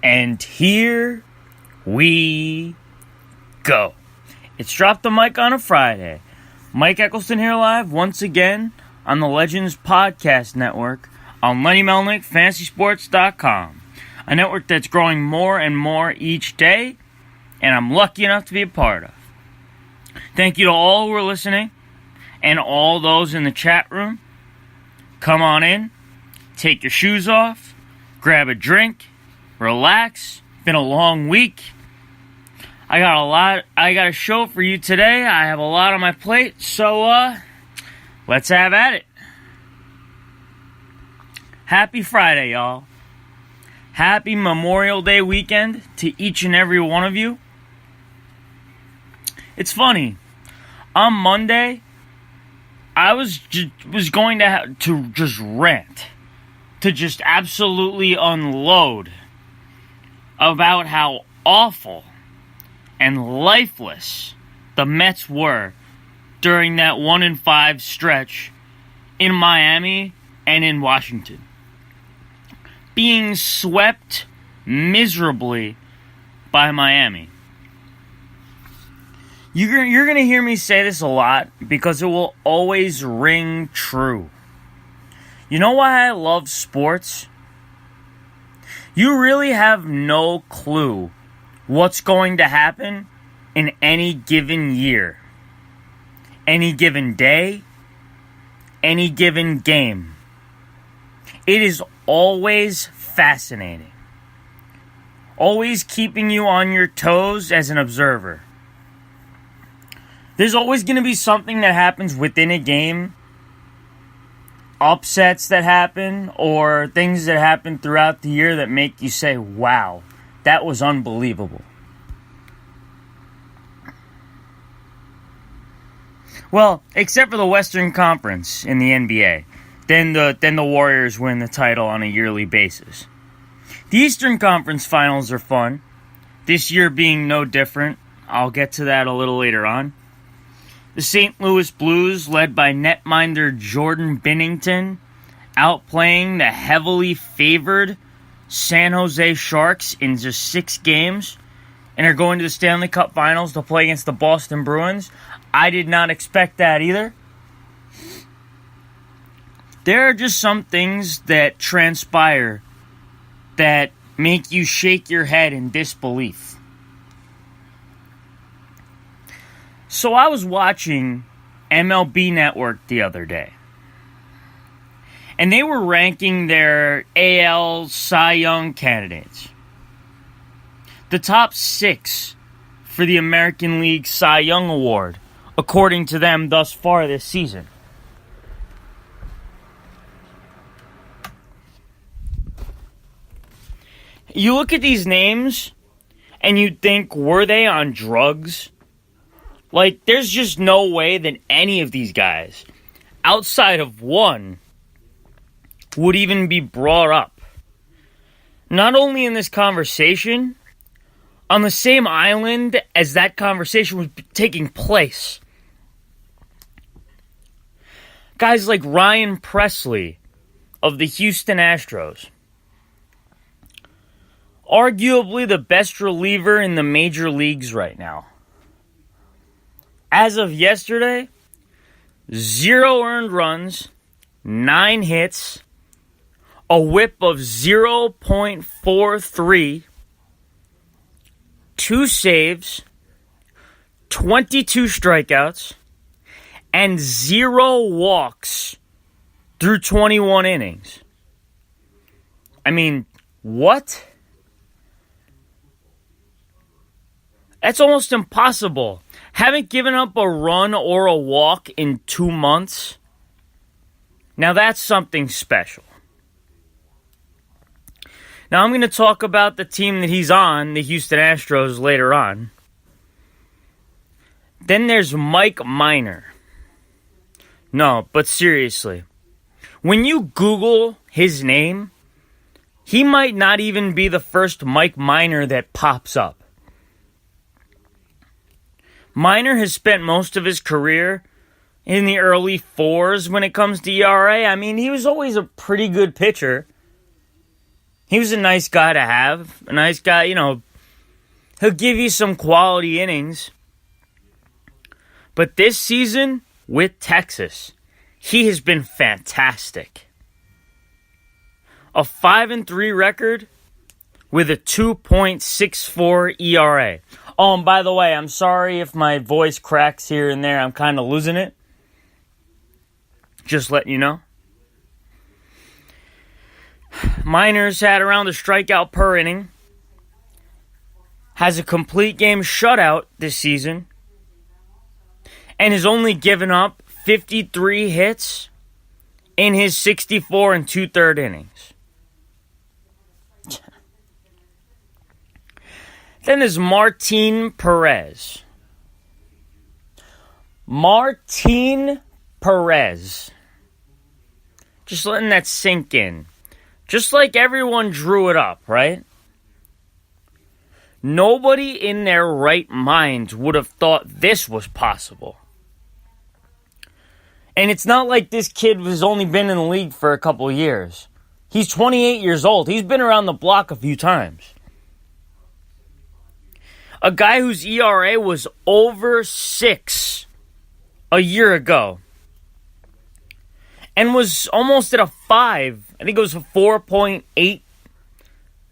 And here we go. It's Drop the Mic on a Friday. Mike Eccleston here live once again on the Legends Podcast Network on Lenny Melnick, FantasySports.com. A network that's growing more and more each day, and I'm lucky enough to be a part of. Thank you to all who are listening, and all those in the chat room. Come on in, take your shoes off, grab a drink, relax. Been a long week. I got a show for you today. I have a lot on my plate, so let's have at it. Happy Friday, y'all. Happy Memorial Day weekend to each and every one of you. It's funny. On Monday, I was going to just rant, to just absolutely unload about how awful and lifeless the Mets were during that 1-5 stretch in Miami and in Washington. Being swept miserably by Miami. You're going to hear me say this a lot because it will always ring true. You know why I love sports? You really have no clue what's going to happen in any given year, any given day, any given game. It is always fascinating, always keeping you on your toes as an observer. There's always going to be something that happens within a game, upsets that happen, or things that happen throughout the year that make you say, wow, that was unbelievable. Well, except for the Western Conference in the NBA. Then the Warriors win the title on a yearly basis. The Eastern Conference Finals are fun. This year being no different. I'll get to that a little later on. The St. Louis Blues, led by netminder Jordan Binnington, outplaying the heavily favored San Jose Sharks in just 6 games, and are going to the Stanley Cup Finals to play against the Boston Bruins. I did not expect that either. There are just some things that transpire that make you shake your head in disbelief. So I was watching MLB Network the other day, and they were ranking their AL Cy Young candidates. The top 6 for the American League Cy Young Award, according to them thus far this season. You look at these names, and you think, were they on drugs? Like, there's just no way that any of these guys, outside of one, would even be brought up. Not only in this conversation, on the same island as that conversation was taking place. Guys like Ryan Pressly of the Houston Astros. Arguably the best reliever in the major leagues right now. As of yesterday, 0 earned runs, 9 hits, a whip of 0.43, 2 saves, 22 strikeouts, and 0 walks through 21 innings. I mean, what? That's almost impossible. Haven't given up a run or a walk in 2 months. Now that's something special. Now I'm going to talk about the team that he's on, the Houston Astros, later on. Then there's Mike Minor. No, but seriously. When you Google his name, he might not even be the first Mike Minor that pops up. Minor has spent most of his career in the early 4s when it comes to ERA. I mean, he was always a pretty good pitcher. He was a nice guy to have. A nice guy, he'll give you some quality innings. But this season, with Texas, he has been fantastic. A 5-3 record with a 2.64 ERA. Oh, and by the way, I'm sorry if my voice cracks here and there. I'm kind of losing it. Just letting you know. Miners had around a strikeout per inning. Has a complete game shutout this season. And has only given up 53 hits in his 64 and 2/3 innings. Then there's Martin Perez. Martin Perez. Just letting that sink in. Just like everyone drew it up, right? Nobody in their right mind would have thought this was possible. And it's not like this kid has only been in the league for a couple years. He's 28 years old. He's been around the block a few times. A guy whose ERA was over 6 a year ago. And was almost at a 5. I think it was a 4.8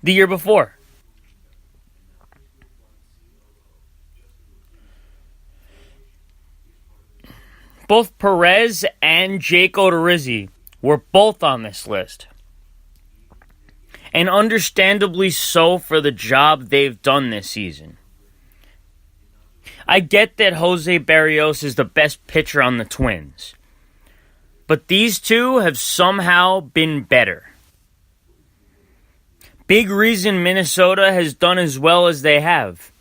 the year before. Both Perez and Jake Odorizzi were both on this list. And understandably so for the job they've done this season. I get that Jose Barrios is the best pitcher on the Twins. But these two have somehow been better. Big reason Minnesota has done as well as they have.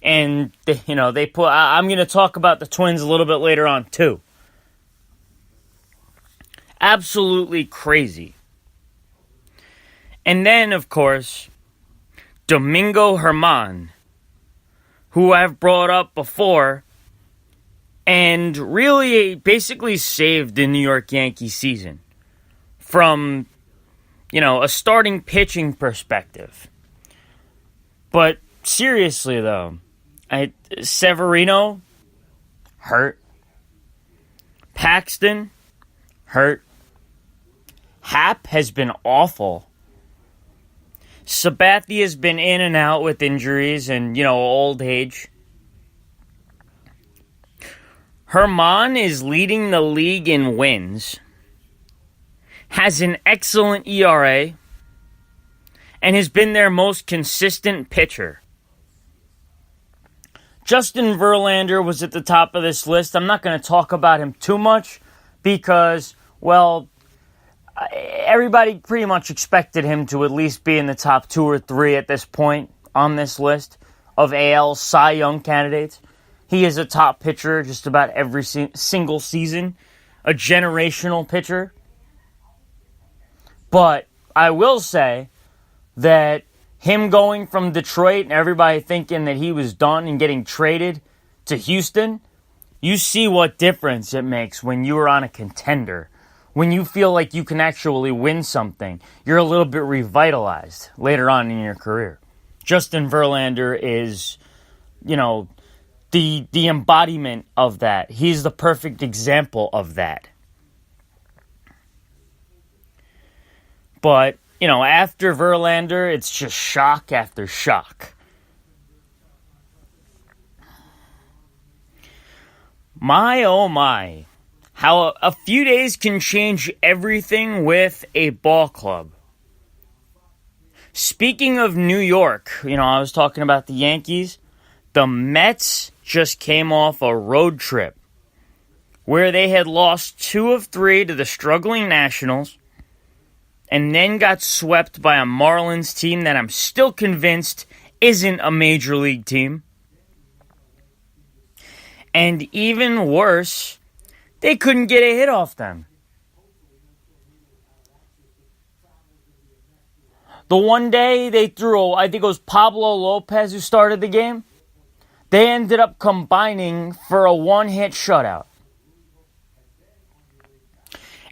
And, they put... I'm going to talk about the Twins a little bit later on, too. Absolutely crazy. And then, of course, Domingo Germán, who I've brought up before, and really basically saved the New York Yankees season from, a starting pitching perspective. But seriously, though, Severino, hurt. Paxton, hurt. Happ has been awful. Sabathia has been in and out with injuries and, old age. Germán is leading the league in wins. Has an excellent ERA. And has been their most consistent pitcher. Justin Verlander was at the top of this list. I'm not going to talk about him too much because, everybody pretty much expected him to at least be in the top 2 or 3 at this point on this list of AL Cy Young candidates. He is a top pitcher just about every single season. A generational pitcher. But I will say that him going from Detroit and everybody thinking that he was done and getting traded to Houston, you see what difference it makes when you are on a contender. When you feel like you can actually win something, you're a little bit revitalized later on in your career. Justin Verlander is, the embodiment of that. He's the perfect example of that. But, after Verlander, it's just shock after shock. My, oh my. How a few days can change everything with a ball club. Speaking of New York, I was talking about the Yankees. The Mets just came off a road trip where they had lost 2 of 3 to the struggling Nationals and then got swept by a Marlins team that I'm still convinced isn't a major league team. And even worse, they couldn't get a hit off them. The one day they threw, I think it was Pablo Lopez who started the game. They ended up combining for a 1-hit shutout.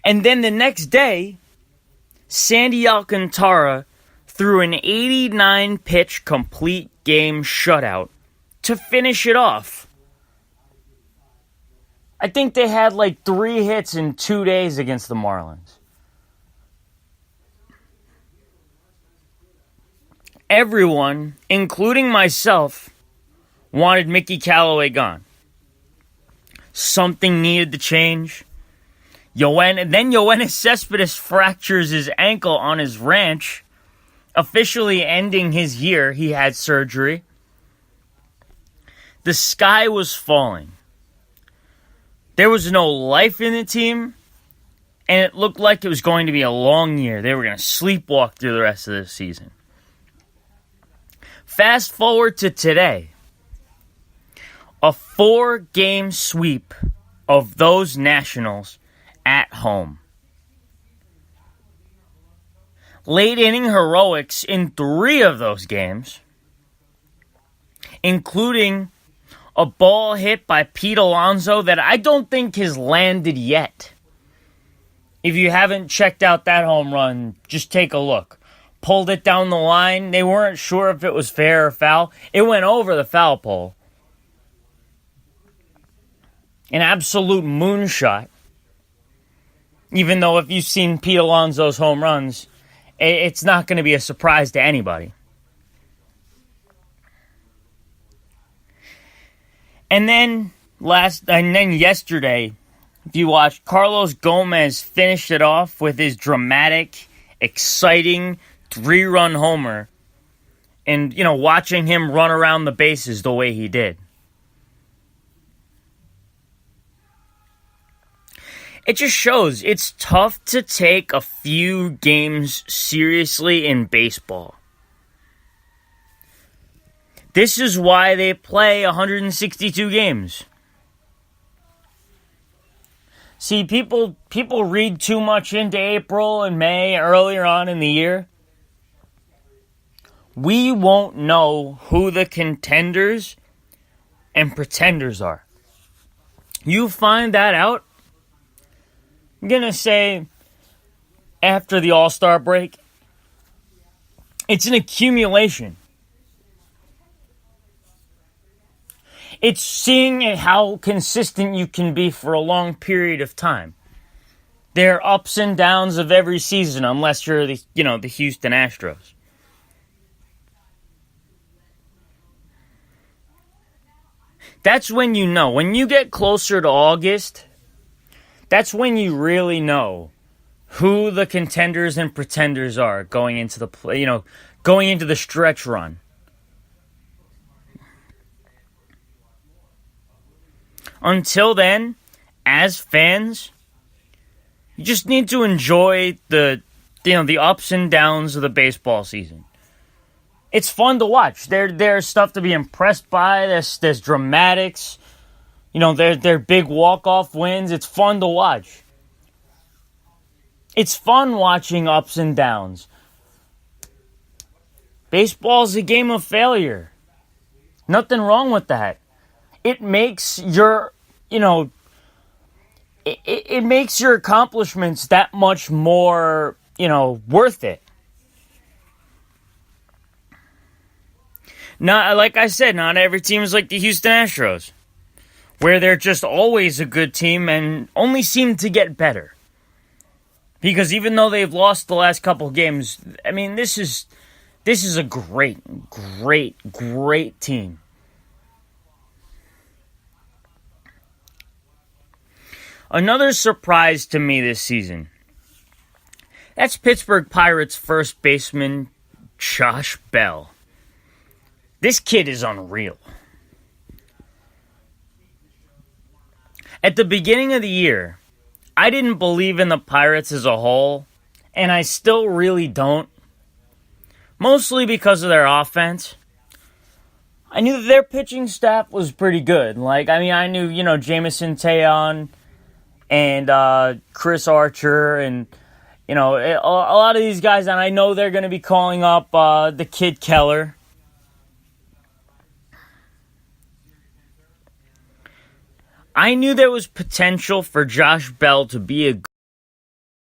And then the next day, Sandy Alcantara threw an 89-pitch complete game shutout to finish it off. I think they had like 3 hits in 2 days against the Marlins. Everyone, including myself, wanted Mickey Callaway gone. Something needed to change. Yoenis Cespedes fractures his ankle on his ranch, officially ending his year. He had surgery. The sky was falling. There was no life in the team, and it looked like it was going to be a long year. They were going to sleepwalk through the rest of the season. Fast forward to today. A 4-game sweep of those Nationals at home. Late inning heroics in 3 of those games, including a ball hit by Pete Alonso that I don't think has landed yet. If you haven't checked out that home run, just take a look. Pulled it down the line. They weren't sure if it was fair or foul. It went over the foul pole. An absolute moonshot. Even though if you've seen Pete Alonso's home runs, it's not going to be a surprise to anybody. And then yesterday, if you watched, Carlos Gomez finished it off with his dramatic, exciting 3-run homer. And, watching him run around the bases the way he did. It just shows it's tough to take a few games seriously in baseball. This is why they play 162 games. See, people read too much into April and May earlier on in the year. We won't know who the contenders and pretenders are. You find that out, I'm going to say, after the All-Star break. It's an accumulation. It's seeing how consistent you can be for a long period of time. There are ups and downs of every season, unless you're the Houston Astros. That's when you know. When you get closer to August, that's when you really know who the contenders and pretenders are going into the stretch run. Until then, as fans, you just need to enjoy the ups and downs of the baseball season. It's fun to watch. There's stuff to be impressed by. There's dramatics. They're big walk-off wins. It's fun to watch. It's fun watching ups and downs. Baseball's a game of failure. Nothing wrong with that. It makes your accomplishments that much more, worth it. Like I said, not every team is like the Houston Astros, where they're just always a good team and only seem to get better. Because even though they've lost the last couple games, this is a great, great, great team. Another surprise to me this season. That's Pittsburgh Pirates first baseman Josh Bell. This kid is unreal. At the beginning of the year, I didn't believe in the Pirates as a whole, and I still really don't. Mostly because of their offense. I knew that their pitching staff was pretty good. I knew, Jameson Taillon and Chris Archer and, a lot of these guys, and I know they're going to be calling up the kid Keller. I knew there was potential for Josh Bell to be a